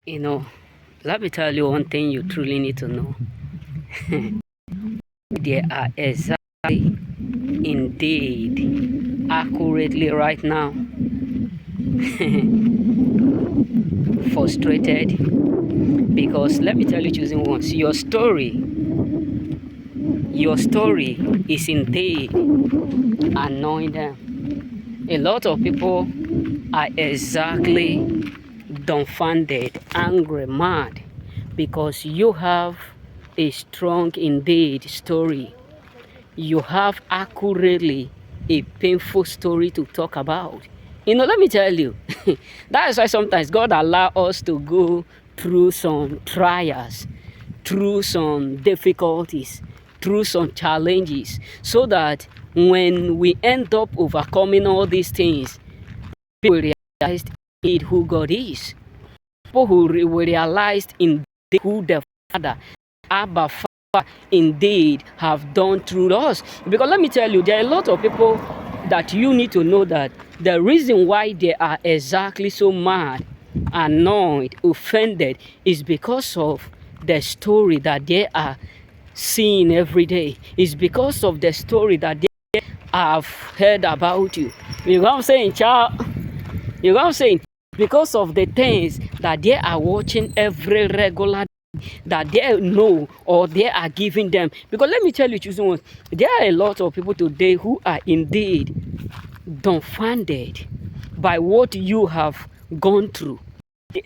You know, let me tell you one thing you truly need to know. There are exactly, indeed, accurately right now, frustrated because let me tell you choosing once, your story is indeed annoying them. A lot of people are exactly dumbfounded, angry, mad because you have a strong indeed story. You have accurately a painful story to talk about. Let me tell you, that is why sometimes God allows us to go through some trials, through some difficulties, through some challenges, so that when we end up overcoming all these things, people will realize indeed who God is. People who will realize indeed who the Father, Abba Father, indeed have done through us. Because let me tell you, there are a lot of people that you need to know that the reason why they are exactly so mad, annoyed, offended is because of the story that they are seeing every day. It's because of the story that they have heard about you. You know what I'm saying, child? You know what I'm saying? Because of the things that they are watching every regular that they know or they are giving them. Because let me tell you, choosing ones, there are a lot of people today who are indeed dumbfounded by what you have gone through.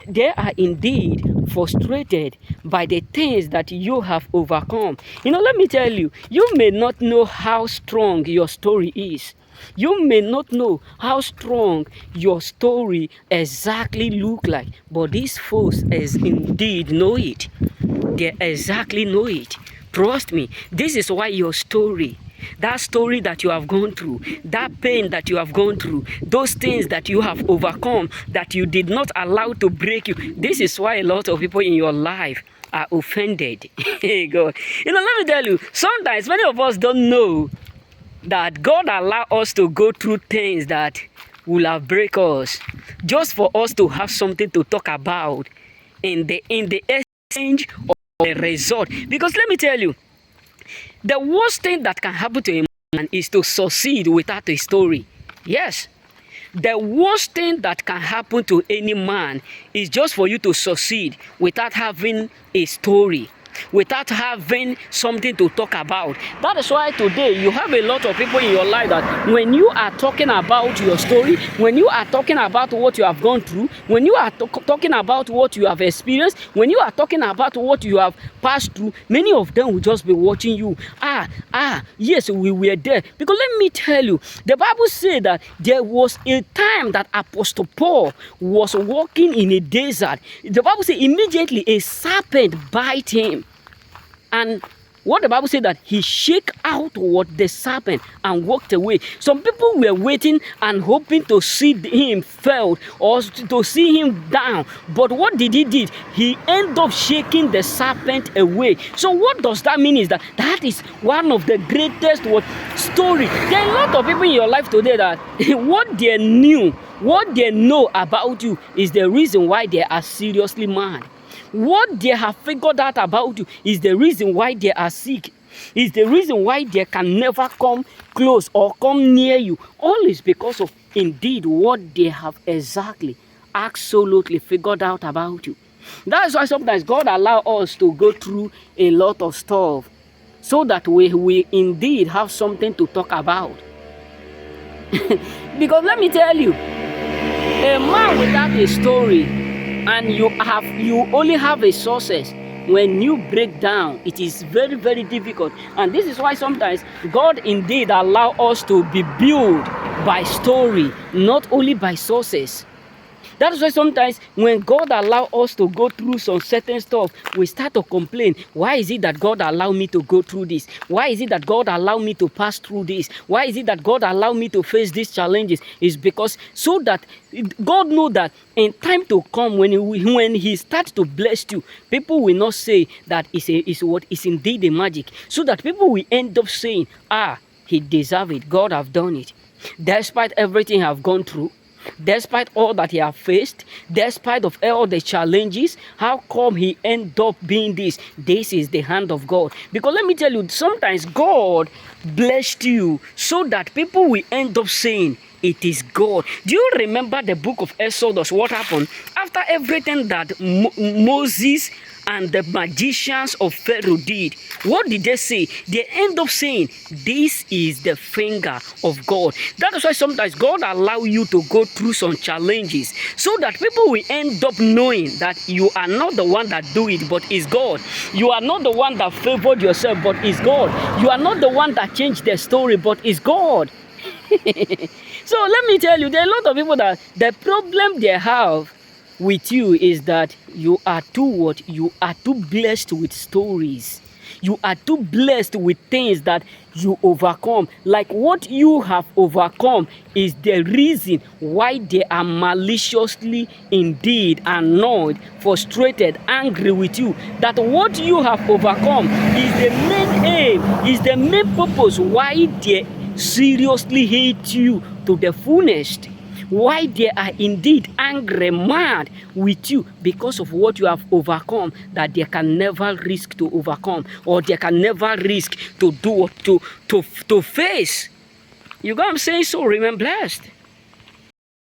They are indeed frustrated by the things that you have overcome. Let me tell you, you may not know how strong your story is. You may not know how strong your story exactly look like, but these folks as indeed know it. They exactly know it. Trust me, this is why your story, that story that you have gone through, that pain that you have gone through, those things that you have overcome, that you did not allow to break you, this is why a lot of people in your life are offended. Hey God. Let me tell you, sometimes many of us don't know that God allow us to go through things that will have break us, just for us to have something to talk about in the exchange of the result. Because let me tell you, the worst thing that can happen to a man is to succeed without a story. Yes. The worst thing that can happen to any man is just for you to succeed without having a story, without having something to talk about. That is why today you have a lot of people in your life that when you are talking about your story, when you are talking about what you have gone through, when you are talking about what you have experienced, when you are talking about what you have passed through, many of them will just be watching you. Yes, we were there. Because let me tell you, the Bible said that there was a time that Apostle Paul was walking in a desert. The Bible said immediately a serpent bite him. And what the Bible said that he shook out what the serpent and walked away. Some people were waiting and hoping to see him fall or to see him down. But what did he did? He ended up shaking the serpent away. So what does that mean is that is one of the greatest story. There are a lot of people in your life today that what they knew, what they know about you is the reason why they are seriously mad. What they have figured out about you is the reason why they are sick. Is the reason why they can never come close or come near you. All is because of indeed what they have exactly, absolutely figured out about you. That's why sometimes God allows us to go through a lot of stuff so that we indeed have something to talk about. Because let me tell you, a man without a story and you only have a success, when you break down, it is very, very difficult. And this is why sometimes God indeed allow us to be built by story, not only by sources. That is why sometimes when God allow us to go through some certain stuff, we start to complain. Why is it that God allow me to go through this? Why is it that God allow me to pass through this? Why is it that God allow me to face these challenges? It's because so that God know that in time to come, when he starts to bless you, people will not say that it's indeed a magic. So that people will end up saying, he deserve it. God have done it. Despite everything I've gone through, despite all that he has faced, despite of all the challenges, how come he end up being this? This is the hand of God. Because let me tell you, sometimes God blessed you so that people will end up saying, it is God. Do you remember the book of Exodus? What happened? After everything that Moses and the magicians of Pharaoh did, what did they say? They end up saying, this is the finger of God. That is why sometimes God allow you to go through some challenges so that people will end up knowing that you are not the one that do it, but is God. You are not the one that favored yourself, but is God. You are not the one that changed the story, but is God. So let me tell you, there are a lot of people that the problem they have with you is that you are too what? You are too blessed with stories. You are too blessed with things that you overcome. Like what you have overcome is the reason why they are maliciously indeed annoyed, frustrated, angry with you. That what you have overcome is the main aim, is the main purpose why they seriously hate you to the fullness. Why they are indeed angry, mad with you because of what you have overcome that they can never risk to overcome, or they can never risk to do, to face. You got what I'm saying? So remain blessed.